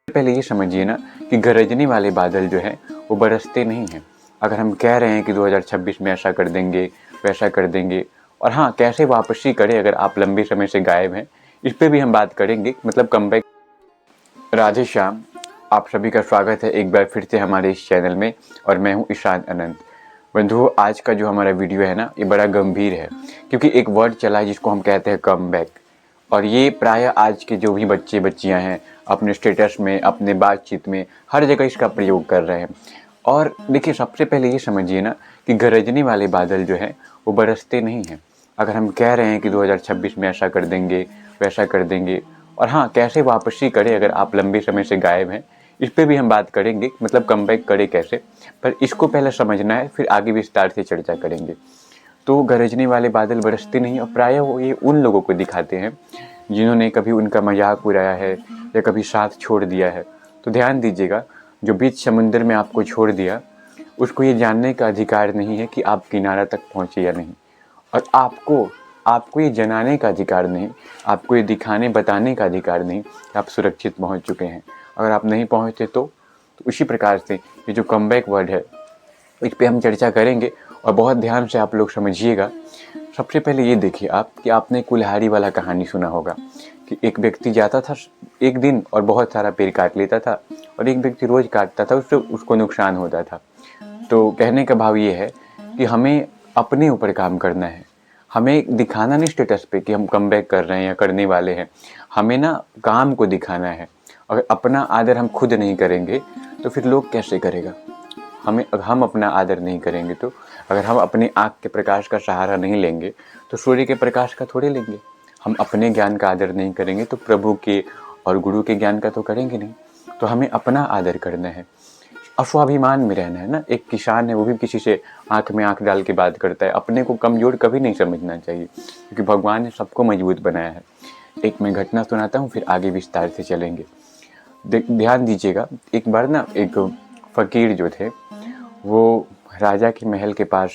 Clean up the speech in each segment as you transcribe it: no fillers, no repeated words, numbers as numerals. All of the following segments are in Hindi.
पहले ये समझिए ना कि गरजने वाले बादल जो हैं वो बरसते नहीं हैं। अगर हम कह रहे हैं कि 2026 में ऐसा कर देंगे, वैसा कर देंगे, और हाँ, कैसे वापसी करें अगर आप लंबे समय से गायब हैं, इस पे भी हम बात करेंगे, मतलब कमबैक। राधे श्याम, आप सभी का स्वागत है एक बार फिर से हमारे इस चैनल में, और मैं हूँ ईशान अनंत। बंधुओं, आज का जो हमारा वीडियो है ना, ये बड़ा गंभीर है, क्योंकि एक वर्ड चला है जिसको हम कहते हैं कमबैक। और ये प्रायः आज के जो भी बच्चे बच्चियां हैं अपने स्टेटस में, अपने बातचीत में, हर जगह इसका प्रयोग कर रहे हैं। और देखिए, सबसे पहले ये समझिए ना कि गरजने वाले बादल जो हैं वो बरसते नहीं हैं। अगर हम कह रहे हैं कि 2026 में ऐसा कर देंगे, वैसा कर देंगे, और हाँ, कैसे वापसी करें अगर आप लंबे समय से गायब हैं, इस पे भी हम बात करेंगे, मतलब कमबैक करें कैसे। पर इसको पहले समझना है, फिर आगे विस्तार से चर्चा करेंगे। तो गरजने वाले बादल बरसते नहीं, और प्रायः वो ये उन लोगों को दिखाते हैं जिन्होंने कभी उनका मजाक उड़ाया है या कभी साथ छोड़ दिया है। तो ध्यान दीजिएगा, जो बीच समुद्र में आपको छोड़ दिया, उसको ये जानने का अधिकार नहीं है कि आप किनारा तक पहुँचे या नहीं। और आपको ये जनाने का अधिकार नहीं, आपको ये दिखाने बताने का अधिकार नहीं कि आप सुरक्षित पहुँच चुके हैं। अगर आप नहीं पहुँचे तो उसी प्रकार से ये जो कमबैक वर्ड है, इस पे हम चर्चा करेंगे, और बहुत ध्यान से आप लोग समझिएगा। सबसे पहले ये देखिए आप कि आपने कुल्हाड़ी वाला कहानी सुना होगा कि एक व्यक्ति जाता था एक दिन और बहुत सारा पेड़ काट लेता था, और एक व्यक्ति रोज काटता था, उससे उसको नुकसान होता था। तो कहने का भाव ये है कि हमें अपने ऊपर काम करना है। हमें दिखाना नहीं स्टेटस पे कि हम कमबैक कर रहे हैं या करने वाले हैं। हमें ना काम को दिखाना है। अगर अपना आदर हम खुद नहीं करेंगे तो फिर लोग कैसे करेगा। हम अपना आदर नहीं करेंगे तो, अगर हम अपनी आँख के प्रकाश का सहारा नहीं लेंगे तो सूर्य के प्रकाश का थोड़े लेंगे। हम अपने ज्ञान का आदर नहीं करेंगे तो प्रभु के और गुरु के ज्ञान का तो करेंगे नहीं। तो हमें अपना आदर करना है, स्वाभिमान में रहना है ना। एक किसान है, वो भी किसी से आंख में आंख डाल के बात करता है। अपने को कमजोर कभी नहीं समझना चाहिए, क्योंकि भगवान ने सबको मजबूत बनाया है। एक मैं घटना सुनाता हूँ, फिर आगे विस्तार से चलेंगे। ध्यान दीजिएगा, एक बार ना एक फकीर जो थे, वो राजा के महल के पास,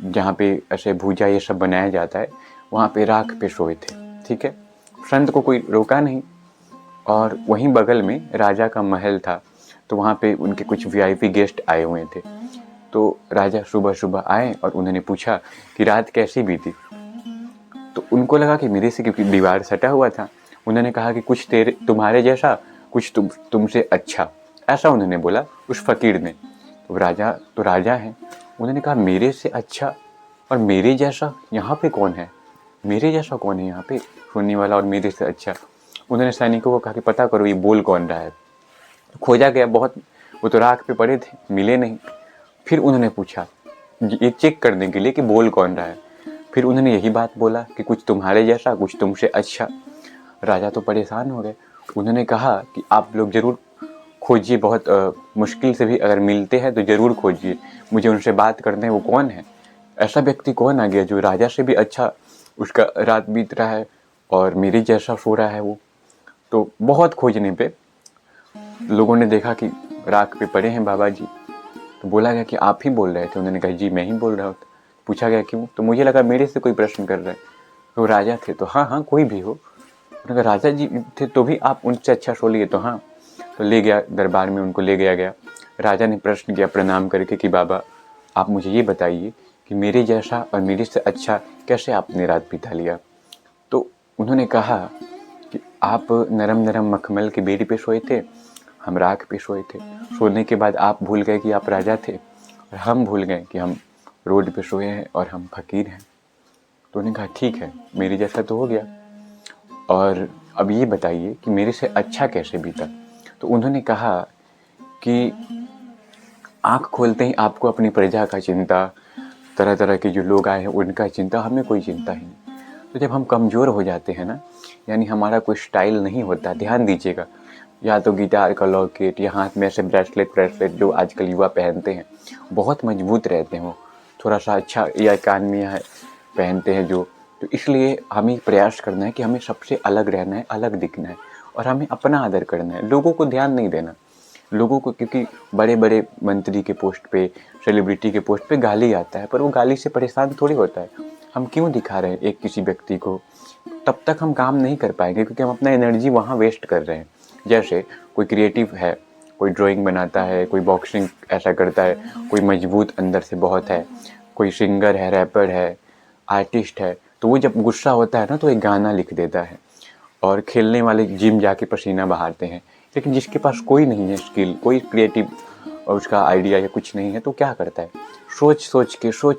जहाँ पे ऐसे भूजा ये सब बनाया जाता है, वहाँ पे राख पे सोए थे। ठीक है, संत को कोई रोका नहीं, और वहीं बगल में राजा का महल था, तो वहाँ पे उनके कुछ वीआईपी गेस्ट आए हुए थे। तो राजा सुबह सुबह आए और उन्होंने पूछा कि रात कैसी बीती। तो उनको लगा कि मेरे से, क्योंकि दीवार सटा हुआ था, उन्होंने कहा कि कुछ तुम्हारे जैसा, कुछ तुमसे अच्छा, ऐसा उन्होंने बोला उस फकीर ने। तो राजा हैं, उन्होंने कहा मेरे से अच्छा और मेरे जैसा यहाँ पे कौन है, मेरे जैसा कौन है यहाँ पे सुनने वाला, और मेरे से अच्छा। उन्होंने सैनिकों को कहा कि पता करो ये बोल कौन रहा है। खोजा गया बहुत, वो तो राख पे पड़े थे, मिले नहीं। फिर उन्होंने पूछा ये चेक करने के लिए कि बोल कौन रहा है। फिर उन्होंने यही बात बोला कि कुछ तुम्हारे जैसा, कुछ तुमसे अच्छा। राजा तो परेशान हो गए। उन्होंने कहा कि आप लोग जरूर खोजिए, बहुत मुश्किल से भी अगर मिलते हैं तो जरूर खोजिए, मुझे उनसे बात करना है। वो कौन है, ऐसा व्यक्ति कौन आ गया जो राजा से भी अच्छा उसका रात बीत रहा है और मेरे जैसा सो रहा है वो। तो बहुत खोजने पे लोगों ने देखा कि राख पे पड़े हैं बाबा जी। तो बोला गया कि आप ही बोल रहे थे। उन्होंने कहा जी मैं ही बोल रहा हूँ। पूछा गया क्यों, तो मुझे लगा मेरे से कोई प्रश्न कर रहा है। तो राजा थे, तो हाँ हाँ कोई भी हो। उन्होंने कहा राजा जी थे तो भी आप उनसे अच्छा सो लिए, तो हाँ। तो ले गया दरबार में, उनको ले गया। राजा ने प्रश्न किया प्रणाम करके कि बाबा आप मुझे ये बताइए कि मेरे जैसा और मेरे से अच्छा कैसे आपने रात बिता लिया। तो उन्होंने कहा कि आप नरम नरम मखमल के बेड पे सोए थे, हम राख पे सोए थे। सोने के बाद आप भूल गए कि आप राजा थे, और हम भूल गए कि हम रोड पे सोए हैं और हम फकीर हैं। तो उन्होंने कहा ठीक है, मेरे जैसा तो हो गया, और अब ये बताइए कि मेरे से अच्छा कैसे बीता। तो उन्होंने कहा कि आँख खोलते ही आपको अपनी प्रजा का चिंता, तरह तरह के जो लोग आए हैं उनका चिंता, हमें कोई चिंता ही नहीं। तो जब हम कमज़ोर हो जाते हैं ना, यानी हमारा कोई स्टाइल नहीं होता, ध्यान दीजिएगा, या तो गिटार का लॉकेट या हाथ में ऐसे ब्रेसलेट जो आजकल युवा पहनते हैं, बहुत मजबूत रहते हैं वो, थोड़ा सा अच्छा, या कान में यहाँ पहनते हैं जो। तो इसलिए हमें प्रयास करना है कि हमें सबसे अलग रहना है, अलग दिखना है, और हमें अपना आदर करना है, लोगों को ध्यान नहीं देना। लोगों को, क्योंकि बड़े बड़े मंत्री के पोस्ट पे, सेलिब्रिटी के पोस्ट पे गाली आता है, पर वो गाली से परेशान थोड़ी होता है। हम क्यों दिखा रहे हैं एक किसी व्यक्ति को, तब तक हम काम नहीं कर पाएंगे, क्योंकि हम अपना एनर्जी वहाँ वेस्ट कर रहे हैं। जैसे कोई क्रिएटिव है, कोई ड्राइंग बनाता है, कोई बॉक्सिंग ऐसा करता है, कोई मजबूत अंदर से बहुत है, कोई सिंगर है, रैपर है, आर्टिस्ट है, तो वो जब गुस्सा होता है ना तो एक गाना लिख देता है। और खेलने वाले जिम जाके पसीना बहाते हैं। लेकिन जिसके पास कोई नहीं है स्किल, कोई क्रिएटिव और उसका आइडिया या कुछ नहीं है, तो क्या करता है, सोच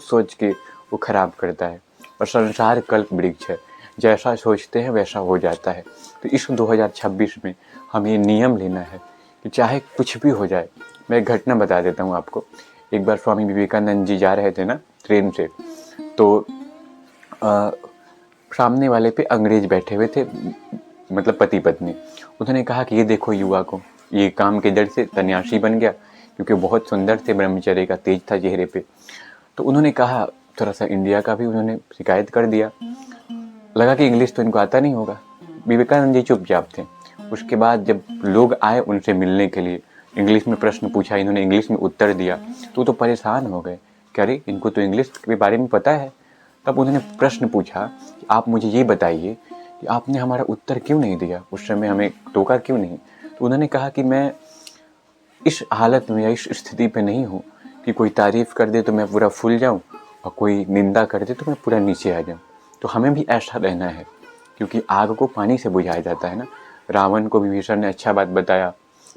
सोच के वो खराब करता है। और संसार कल्प वृक्ष है, जैसा सोचते हैं वैसा हो जाता है। तो इस 2026 में हमें ये नियम लेना है कि चाहे कुछ भी हो जाए। मैं एक घटना बता देता हूँ आपको। एक बार स्वामी विवेकानंद जी जा रहे थे ना ट्रेन से, तो सामने वाले पे अंग्रेज बैठे हुए थे, मतलब पति पत्नी। उन्होंने कहा कि ये देखो युवा को, ये काम के डर से सन्यासी बन गया, क्योंकि बहुत सुंदर थे, ब्रह्मचर्य का तेज था चेहरे पे। तो उन्होंने कहा, थोड़ा सा इंडिया का भी उन्होंने शिकायत कर दिया। लगा कि इंग्लिश तो इनको आता नहीं होगा। विवेकानंद जी चुपचाप थे। उसके बाद जब लोग आए उनसे मिलने के लिए, इंग्लिश में प्रश्न पूछा, इन्होंने इंग्लिश में उत्तर दिया, तो परेशान हो गए कि अरे इनको तो इंग्लिश के बारे में पता है। तब उन्होंने प्रश्न पूछा कि आप मुझे ये बताइए कि आपने हमारा उत्तर क्यों नहीं दिया, उस समय हमें टोका क्यों नहीं। तो उन्होंने कहा कि मैं इस हालत में या इस स्थिति पे नहीं हूँ कि कोई तारीफ़ कर दे तो मैं पूरा फूल जाऊँ और कोई निंदा कर दे तो मैं पूरा नीचे आ जाऊँ। तो हमें भी ऐसा रहना है, क्योंकि आग को पानी से बुझाया जाता है ना। रावण को विभीषण ने अच्छा बात बताया,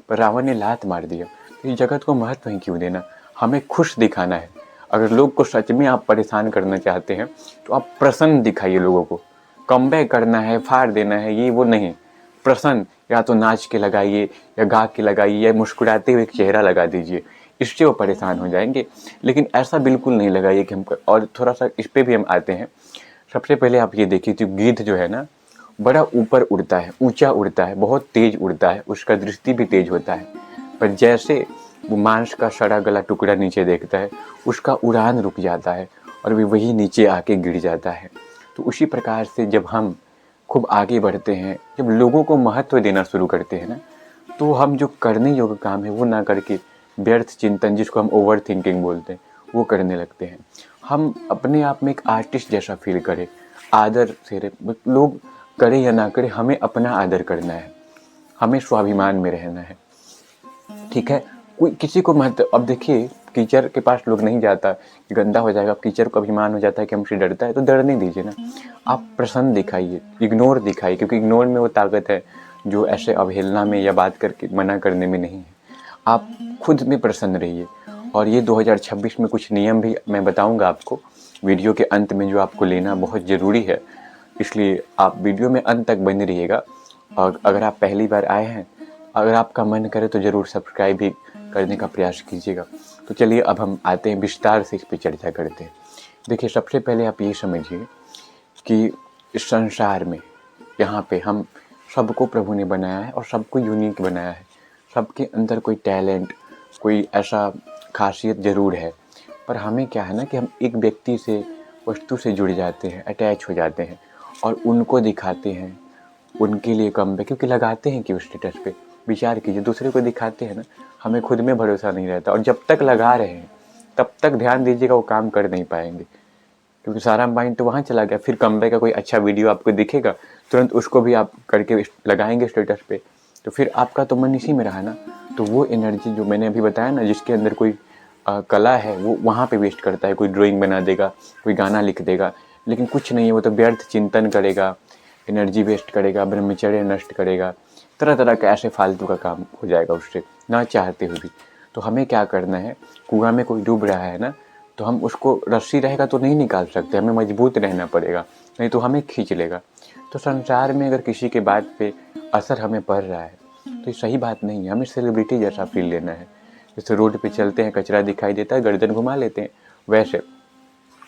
पर रावण ने लात मार दिया। तो इस जगत को महत्व ही क्यों देना, हमें खुश दिखाना है। अगर लोग को सच में आप परेशान करना चाहते हैं तो आप प्रसन्न दिखाइए लोगों को। कमबैक करना है, फाड़ देना है, ये वो नहीं। प्रसन्न, या तो नाच के लगाइए या गा के लगाइए या मुस्कुराते हुए एक चेहरा लगा दीजिए, इससे वो परेशान हो जाएंगे। लेकिन ऐसा बिल्कुल नहीं लगाइए कि हम, और थोड़ा सा इस पे भी हम आते हैं। सबसे पहले आप ये देखिए कि गिद्ध जो है ना, बड़ा ऊपर उड़ता है, ऊंचा उड़ता है, बहुत तेज उड़ता है, उसका दृष्टि भी तेज होता है। पर जैसे वो मांस का सड़ा गला टुकड़ा नीचे देखता है, उसका उड़ान रुक जाता है और वे वही नीचे आके गिर जाता है। तो उसी प्रकार से जब हम खूब आगे बढ़ते हैं, जब लोगों को महत्व देना शुरू करते हैं ना, तो हम जो करने योग्य काम है वो ना करके व्यर्थ चिंतन, जिसको हम ओवर थिंकिंग बोलते हैं, वो करने लगते हैं। हम अपने आप में एक आर्टिस्ट जैसा फील करें, आदर से लोग करे या ना करे, हमें अपना आदर करना है, हमें स्वाभिमान में रहना है। ठीक है, कोई किसी को महत्व, अब देखिए कीचड़ के पास लोग नहीं जाता कि गंदा हो जाएगा। अब कीचड़ को अभिमान हो जाता है कि हमसे डरता है, तो डरने दीजिए ना। आप प्रसन्न दिखाइए, इग्नोर दिखाइए, क्योंकि इग्नोर में वो ताकत है जो ऐसे अवहेलना में या बात करके मना करने में नहीं है। आप खुद में प्रसन्न रहिए। और ये 2026 में कुछ नियम भी मैं बताऊंगा आपको वीडियो के अंत में, जो आपको लेना बहुत ज़रूरी है, इसलिए आप वीडियो में अंत तक बने रहिएगा। और अगर आप पहली बार आए हैं, अगर आपका मन करे तो ज़रूर सब्सक्राइब भी करने का प्रयास कीजिएगा। तो चलिए अब हम आते हैं, विस्तार से इस पर चर्चा करते हैं। देखिए, सबसे पहले आप ये समझिए कि इस संसार में, यहाँ पे हम सबको प्रभु ने बनाया है और सबको यूनिक बनाया है। सबके अंदर कोई टैलेंट, कोई ऐसा खासियत ज़रूर है। पर हमें क्या है ना कि हम एक व्यक्ति से, वस्तु से जुड़ जाते हैं, अटैच हो जाते हैं और उनको दिखाते हैं, उनके लिए कम पे, क्योंकि लगाते हैं कि उस स्टेटस पे। विचार कीजिए, दूसरे को दिखाते हैं ना, हमें खुद में भरोसा नहीं रहता, और जब तक लगा रहे हैं तब तक ध्यान दीजिएगा वो काम कर नहीं पाएंगे, क्योंकि सारा माइंड तो वहाँ चला गया। फिर कमबैक का कोई अच्छा वीडियो आपको दिखेगा, तुरंत उसको भी आप करके लगाएंगे स्टेटस पे, तो फिर आपका तो मन इसी में रहा ना। तो वो एनर्जी जो मैंने अभी बताया ना, जिसके अंदर कोई कला है, वो वहाँ पे वेस्ट करता है। कोई ड्राइंग बना देगा, कोई गाना लिख देगा, लेकिन कुछ नहीं है, वो तो व्यर्थ चिंतन करेगा, एनर्जी वेस्ट करेगा, ब्रह्मचर्य नष्ट करेगा, तरह तरह का ऐसे फालतू का काम हो जाएगा उससे, ना चाहते हुए भी। तो हमें क्या करना है, कुआं में कोई डूब रहा है ना, तो हम उसको, रस्सी रहेगा तो नहीं निकाल सकते, हमें मजबूत रहना पड़ेगा, नहीं तो हमें खींच लेगा। तो संसार में अगर किसी के बात पे असर हमें पड़ रहा है तो ये सही बात नहीं है, हमें सेलिब्रिटी जैसा फील लेना है। जैसे रोड पे चलते हैं, कचरा दिखाई देता है, गर्दन घुमा लेते हैं, वैसे।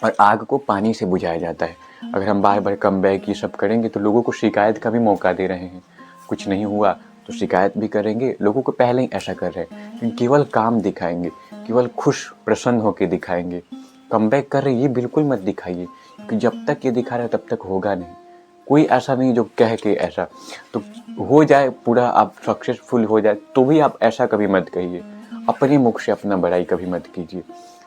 और आग को पानी से बुझाया जाता है। अगर हम बार बार कमबैक ये सब करेंगे तो लोगों को शिकायत का भी मौका दे रहे हैं। कुछ नहीं हुआ तो शिकायत भी करेंगे, लोगों को पहले ही ऐसा कर रहे हैं, केवल काम दिखाएंगे, केवल खुश प्रसन्न होकर दिखाएंगे। कमबैक कर रहे ये बिल्कुल मत दिखाइए, क्योंकि जब तक ये दिखा रहे तब तक होगा नहीं। कोई ऐसा नहीं जो कह के ऐसा तो हो जाए, पूरा आप सक्सेसफुल हो जाए तो भी आप ऐसा कभी मत कहिए, अपने मुख से अपना बड़ाई कभी मत कीजिए।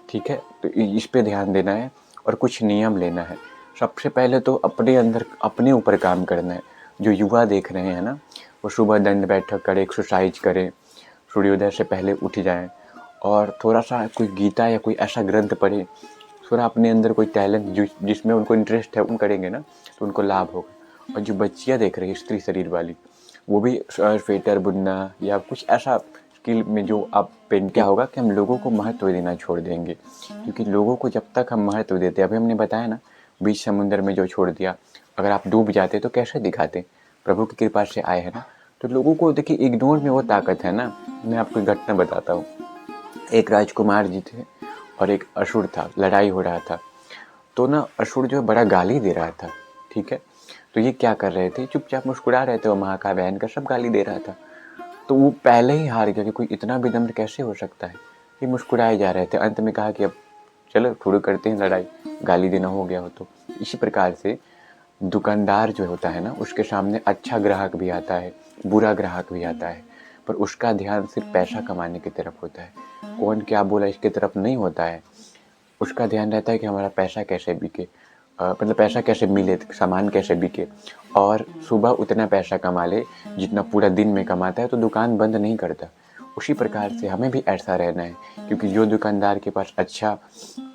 ठीक है, तो इस पे ध्यान देना है और कुछ नियम लेना है। सबसे पहले तो अपने अंदर, अपने ऊपर काम करना है। जो युवा देख रहे हैं ना, वो सुबह दंड बैठक करें, एक्सरसाइज करें, सूर्योदय से पहले उठ जाएं और थोड़ा सा कोई गीता या कोई ऐसा ग्रंथ पढ़े, थोड़ा अपने अंदर कोई टैलेंट जिसमें उनको इंटरेस्ट है उन करेंगे ना तो उनको लाभ होगा। और जो बच्चियाँ देख रही है स्त्री शरीर वाली, वो भी स्वेटर बुनना या कुछ ऐसा स्किल में जो आप पेंट, क्या होगा कि हम लोगों को महत्व देना छोड़ देंगे। क्योंकि लोगों को जब तक हम महत्व देते, अभी हमने बताया ना बीच समुद्र में जो छोड़ दिया, अगर आप डूब जाते तो कैसे दिखाते, प्रभु की कृपा से आए हैं ना। तो लोगों को देखिए इग्नोर में वो ताकत है ना। मैं आपको एक घटना बताता हूँ। एक राजकुमार जी थे और एक असुर था, लड़ाई हो रहा था। तो ना असुर जो है बड़ा गाली दे रहा था, ठीक है। तो ये क्या कर रहे थे, चुपचाप मुस्कुरा रहे थे, वो महाकाव्य बहन का सब गाली दे रहा था। तो वो पहले ही हार गया कि कोई इतना विनम्र कैसे हो सकता है। ये मुस्कुराए जा रहे थे, अंत में कहा कि अब चलो शुरू करते हैं लड़ाई, गाली देना हो गया हो तो। इसी प्रकार से दुकानदार जो होता है ना, उसके सामने अच्छा ग्राहक भी आता है, बुरा ग्राहक भी आता है, पर उसका ध्यान सिर्फ पैसा कमाने की तरफ होता है, कौन क्या बोला इसकी तरफ नहीं होता है। उसका ध्यान रहता है कि हमारा पैसा कैसे बिके, मतलब पैसा कैसे मिले, सामान कैसे बिके, और सुबह उतना पैसा कमा ले जितना पूरा दिन में कमाता है, तो दुकान बंद नहीं करता। उसी प्रकार से हमें भी ऐसा रहना है, क्योंकि जो दुकानदार के पास अच्छा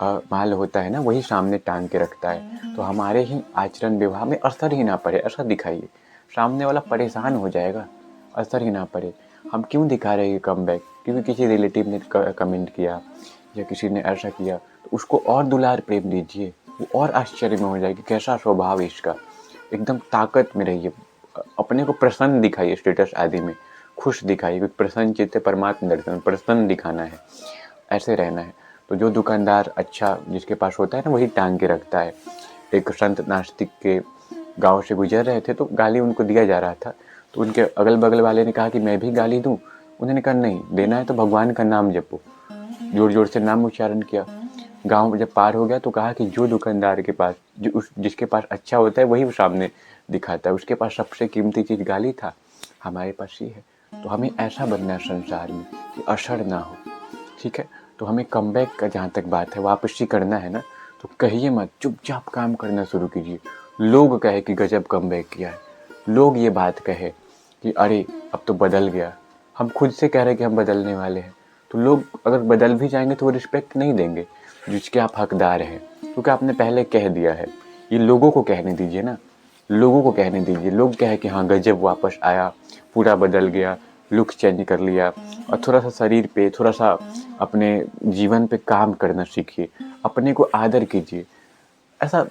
माल होता है ना, वही सामने टांग के रखता है। तो हमारे ही आचरण व्यवहार में असर ही ना पड़े, ऐसा दिखाइए, सामने वाला परेशान हो जाएगा। असर ही ना पड़े। हम क्यों दिखा रहे हैं कम बैक, क्योंकि किसी रिलेटिव ने कमेंट किया या किसी ने ऐसा किया, तो उसको और दुलार प्रेम दीजिए, वो और आश्चर्य में हो जाएगी कैसा स्वभाव है इसका। एकदम ताकत में रहिए, अपने को प्रसन्न दिखाइए, स्टेटस आदि में खुश दिखाइए, क्योंकि प्रसन्न चित्त परमात्मा दर्शन, प्रसन्न दिखाना है, ऐसे रहना है। तो जो दुकानदार अच्छा जिसके पास होता है ना, वही टांग के रखता है। एक संत नास्तिक के गांव से गुजर रहे थे, तो गाली उनको दिया जा रहा था। तो उनके अगल बगल वाले ने कहा कि मैं भी गाली दूं। उन्होंने कहा नहीं, देना है तो भगवान का नाम जपो। जोर जोर से नाम उच्चारण किया। गांव जब पार हो गया तो कहा कि जो दुकानदार के पास, जिसके पास अच्छा होता है वही वो सामने दिखाता है, उसके पास सबसे कीमती चीज़ गाली था, हमारे पास ये है। तो हमें ऐसा बनना है संसार में कि असर ना हो, ठीक है। तो हमें कमबैक का जहाँ तक बात है, वापसी करना है ना, तो कहिए मत, चुपचाप काम करना शुरू कीजिए। लोग कहे कि गजब कमबैक किया है, लोग ये बात कहे कि अरे अब तो बदल गया, हम खुद से कह रहे हैं कि हम बदलने वाले हैं। तो लोग अगर बदल भी जाएंगे तो वो रिस्पेक्ट नहीं देंगे जिसके आप हकदार हैं, क्योंकि आपने पहले कह दिया है। ये लोगों को कहने दीजिए ना, लोगों को कहने दीजिए। लोग कहे कि हाँ गजब वापस आया, पूरा बदल गया, लुक चेंज कर लिया। और थोड़ा सा शरीर पे, थोड़ा सा अपने जीवन पे काम करना सीखिए, अपने को आदर कीजिए। ऐसा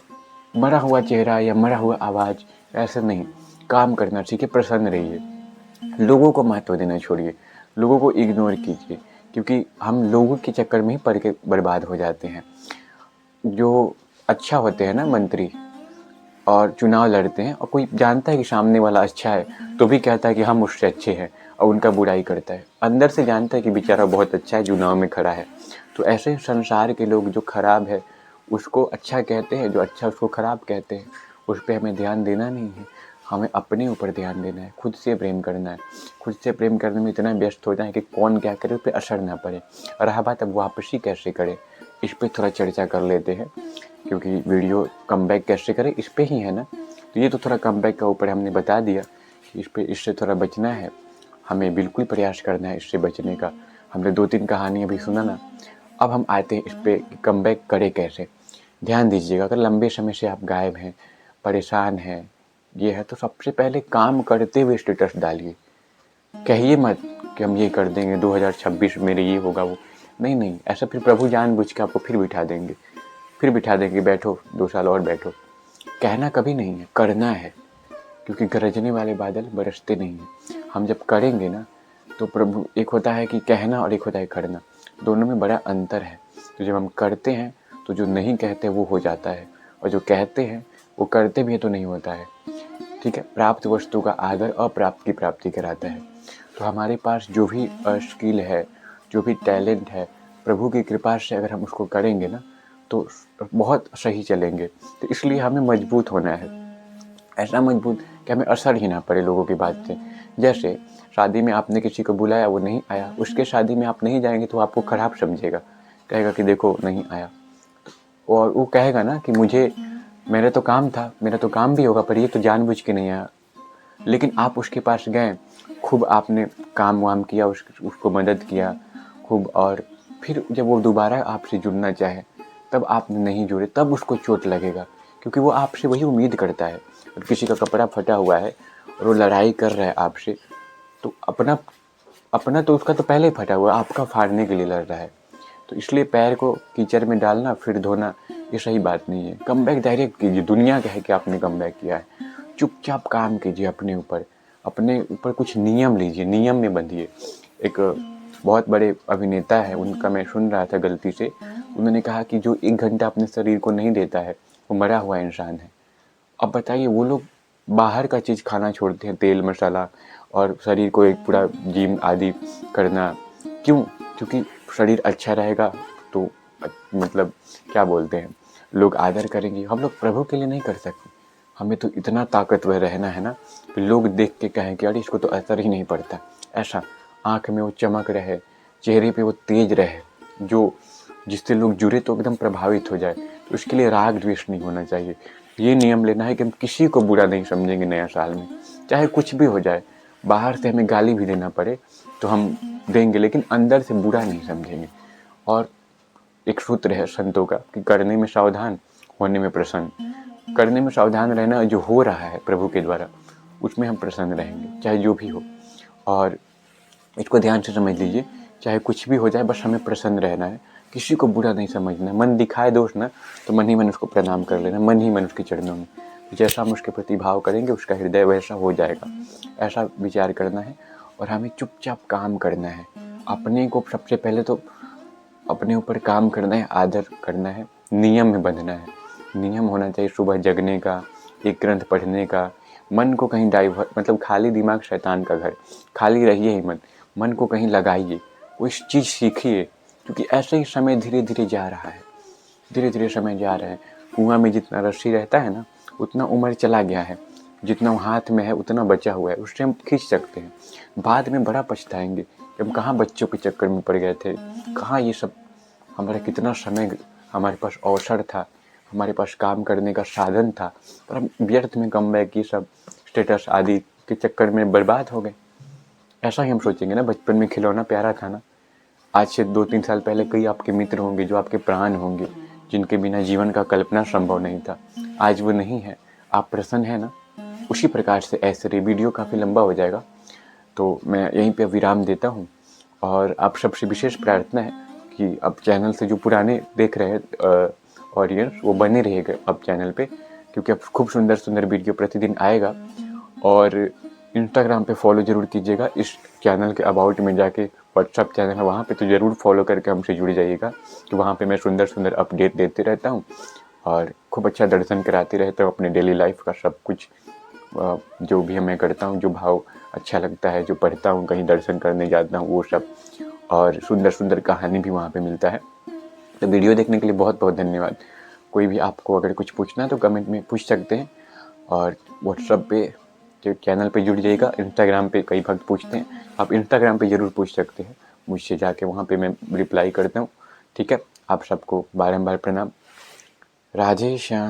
मरा हुआ चेहरा या मरा हुआ आवाज़ ऐसे नहीं, काम करना सीखिए, प्रसन्न रहिए। लोगों को महत्व देना छोड़िए, लोगों को इग्नोर कीजिए, क्योंकि हम लोगों के चक्कर में ही पड़ के बर्बाद हो जाते हैं। जो अच्छा होते हैं ना मंत्री, और चुनाव लड़ते हैं, और कोई जानता है कि सामने वाला अच्छा है तो भी कहता है कि हम उससे अच्छे हैं, और उनका बुराई करता है। अंदर से जानता है कि बेचारा बहुत अच्छा है, चुनाव में खड़ा है। तो ऐसे संसार के लोग जो खराब है उसको अच्छा कहते हैं, जो अच्छा उसको खराब कहते हैं। उस पर हमें ध्यान देना नहीं है, हमें अपने ऊपर ध्यान देना है, खुद से प्रेम करना है। खुद से प्रेम करने में इतना व्यस्त हो जाए कि कौन क्या करे उस पर असर ना पड़े। रहा बात अब वापसी कैसे करें, इस पर थोड़ा चर्चा कर लेते हैं, क्योंकि वीडियो कमबैक कैसे करें इस पे ही है ना। तो ये तो थोड़ा कमबैक का ऊपर हमने बता दिया कि इससे थोड़ा बचना है, हमें बिल्कुल प्रयास करना है इससे बचने का। हमने 2-3 कहानियाँ भी सुना ना। अब हम आते हैं इस पर कि कमबैक करें कैसे। ध्यान दीजिएगा, अगर लंबे समय से आप गायब हैं, परेशान हैं, ये है, तो सबसे पहले काम करते हुए स्टेटस डालिए। कहिए मत कि हम ये कर देंगे 2026 मेरे ये होगा वो, नहीं नहीं, ऐसा फिर प्रभु जानबूझ के आपको फिर बिठा देंगे, बैठो 2 साल और बैठो। कहना कभी नहीं है, करना है, क्योंकि गरजने वाले बादल बरसते नहीं हैं। हम जब करेंगे ना तो प्रभु, एक होता है कि कहना और एक होता है करना, दोनों में बड़ा अंतर है। तो जब हम करते हैं तो जो नहीं कहते वो हो जाता है, और जो कहते हैं वो करते भी है तो नहीं होता है, ठीक है। प्राप्त वस्तु का आदर अप्राप्त की प्राप्ति कराता है। तो हमारे पास जो भी स्किल है, जो भी टैलेंट है, प्रभु की कृपा से अगर हम उसको करेंगे ना तो बहुत सही चलेंगे। तो इसलिए हमें मजबूत होना है, ऐसा मजबूत कि हमें असर ही ना पड़े लोगों की बात से। जैसे शादी में आपने किसी को बुलाया, वो नहीं आया, उसके शादी में आप नहीं जाएंगे तो आपको खराब समझेगा, कहेगा कि देखो नहीं आया। और वो कहेगा ना कि मेरा तो काम था, मेरा तो काम भी होगा, पर ये तो जानबूझ के नहीं आया। लेकिन आप उसके पास गए, खूब आपने काम वाम किया, उसको मदद किया खूब, और फिर जब वो दोबारा आपसे जुड़ना चाहे तब आपने नहीं जुड़े, तब उसको चोट लगेगा, क्योंकि वो आपसे वही उम्मीद करता है। और किसी का कपड़ा फटा हुआ है और वो लड़ाई कर रहा है आपसे, तो अपना अपना तो उसका तो पहले ही फटा हुआ है, आपका फाड़ने के लिए लड़ रहा है। तो इसलिए पैर को कीचड़ में डालना फिर धोना ये सही बात नहीं है। कमबैक डायरेक्ट कीजिए, दुनिया कहे कि आपने कमबैक किया है। चुपचाप काम कीजिए अपने ऊपर कुछ नियम लीजिए, नियम में बंधिए। एक बहुत बड़े अभिनेता है, उनका मैं सुन रहा था गलती से, उन्होंने कहा कि जो 1 घंटा अपने शरीर को नहीं देता है वो मरा हुआ इंसान है। अब बताइए, वो लोग बाहर का चीज़ खाना छोड़ते हैं, तेल मसाला, और शरीर को एक पूरा जिम आदि करना, क्यों? क्योंकि शरीर अच्छा रहेगा तो मतलब क्या बोलते हैं, लोग आदर करेंगे। हम लोग प्रभु के लिए नहीं कर सकते, हमें तो इतना ताकतवर रहना है ना कि लोग देख के कहें कि अरे इसको तो असर ही नहीं पड़ता। ऐसा आँख में वो चमक रहे, चेहरे पे वो तेज रहे, जो जिससे लोग जुड़े तो एकदम प्रभावित हो जाए। तो उसके लिए राग द्वेष नहीं होना चाहिए। ये नियम लेना है कि हम किसी को बुरा नहीं समझेंगे नया साल में, चाहे कुछ भी हो जाए। बाहर से हमें गाली भी देना पड़े तो हम देंगे, लेकिन अंदर से बुरा नहीं समझेंगे। और एक सूत्र है संतों का कि करने में सावधान, होने में प्रसन्न। करने में सावधान रहना, जो हो रहा है प्रभु के द्वारा उसमें हम प्रसन्न रहेंगे, चाहे जो भी हो। और इसको ध्यान से समझ लीजिए, चाहे कुछ भी हो जाए बस हमें प्रसन्न रहना है, किसी को बुरा नहीं समझना। मन दिखाए दोष ना तो मन ही मन उसको प्रणाम कर लेना, मन ही मन उसके चरणों में। जैसा हम उसके प्रति भाव करेंगे उसका हृदय वैसा हो जाएगा, ऐसा विचार करना है। और हमें चुपचाप काम करना है, अपने को सबसे पहले तो अपने ऊपर काम करना है, आदर करना है, नियम में बंधना है। नियम होना चाहिए सुबह जगने का, एक ग्रंथ पढ़ने का, मन को कहीं डाइवर्ट, मतलब खाली दिमाग शैतान का घर, खाली रहिए ही मत, मन को कहीं लगाइए, कोई चीज़ सीखिए, क्योंकि ऐसे ही समय धीरे धीरे जा रहा है, धीरे धीरे समय जा रहा है। कुआं में जितना रस्सी रहता है ना उतना उम्र चला गया है, जितना हाथ में है उतना बचा हुआ है, उससे हम खींच सकते हैं। बाद में बड़ा पछताएंगे कि हम कहाँ बच्चों के चक्कर में पड़ गए थे, कहाँ ये सब, हमारा कितना समय, हमारे पास अवसर था, हमारे पास काम करने का साधन था, पर हम व्यर्थ में कमबैक ये सब स्टेटस आदि के चक्कर में बर्बाद हो गए। ऐसा ही हम सोचेंगे ना, बचपन में खिलौना प्यारा था ना। आज से 2-3 साल पहले कई आपके मित्र होंगे जो आपके प्राण होंगे, जिनके बिना जीवन का कल्पना संभव नहीं था, आज वो नहीं है। आप प्रसन्न हैं ना? उसी प्रकार से ऐसे वीडियो काफ़ी लंबा हो जाएगा, तो मैं यहीं पे विराम देता हूँ। और आप सबसे विशेष प्रार्थना है कि अब चैनल से जो पुराने देख रहे हैं ऑडियंस, वो बने रहेगा अब चैनल पे, क्योंकि अब खूब सुंदर सुंदर वीडियो प्रतिदिन आएगा। और इंस्टाग्राम पे फॉलो ज़रूर कीजिएगा, इस चैनल के अबाउट में जाके व्हाट्सअप चैनल है वहाँ पे तो ज़रूर फॉलो करके हमसे जुड़ जाइएगा, कि वहाँ पे मैं सुंदर सुंदर अपडेट देते रहता हूँ और खूब अच्छा दर्शन कराते रहता हूँ अपने डेली लाइफ का सब कुछ। जो भी मैं करता हूँ, जो भाव अच्छा लगता है, जो पढ़ता हूँ, कहीं दर्शन करने जाता हूँ, वो सब, और सुंदर सुंदर कहानी भी वहाँ पे मिलता है। तो वीडियो देखने के लिए बहुत बहुत धन्यवाद। कोई भी आपको अगर कुछ पूछना है तो कमेंट में पूछ सकते हैं, और व्हाट्सएप पे जो चैनल पे जुड़ जाइएगा। इंस्टाग्राम पे कई भक्त पूछते हैं, आप इंस्टाग्राम पे ज़रूर पूछ सकते हैं मुझसे जाके, वहाँ पे मैं रिप्लाई करता हूँ। ठीक है, आप सबको बारंबार प्रणाम। राधे श्याम।